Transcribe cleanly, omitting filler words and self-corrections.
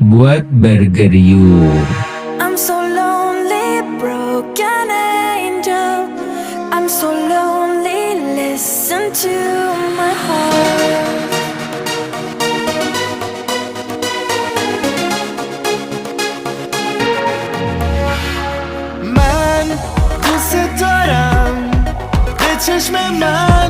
buat burger yuk. I'm so lonely, broken angel. I'm so lonely, listen to my heart. من دوست دارم به چشم من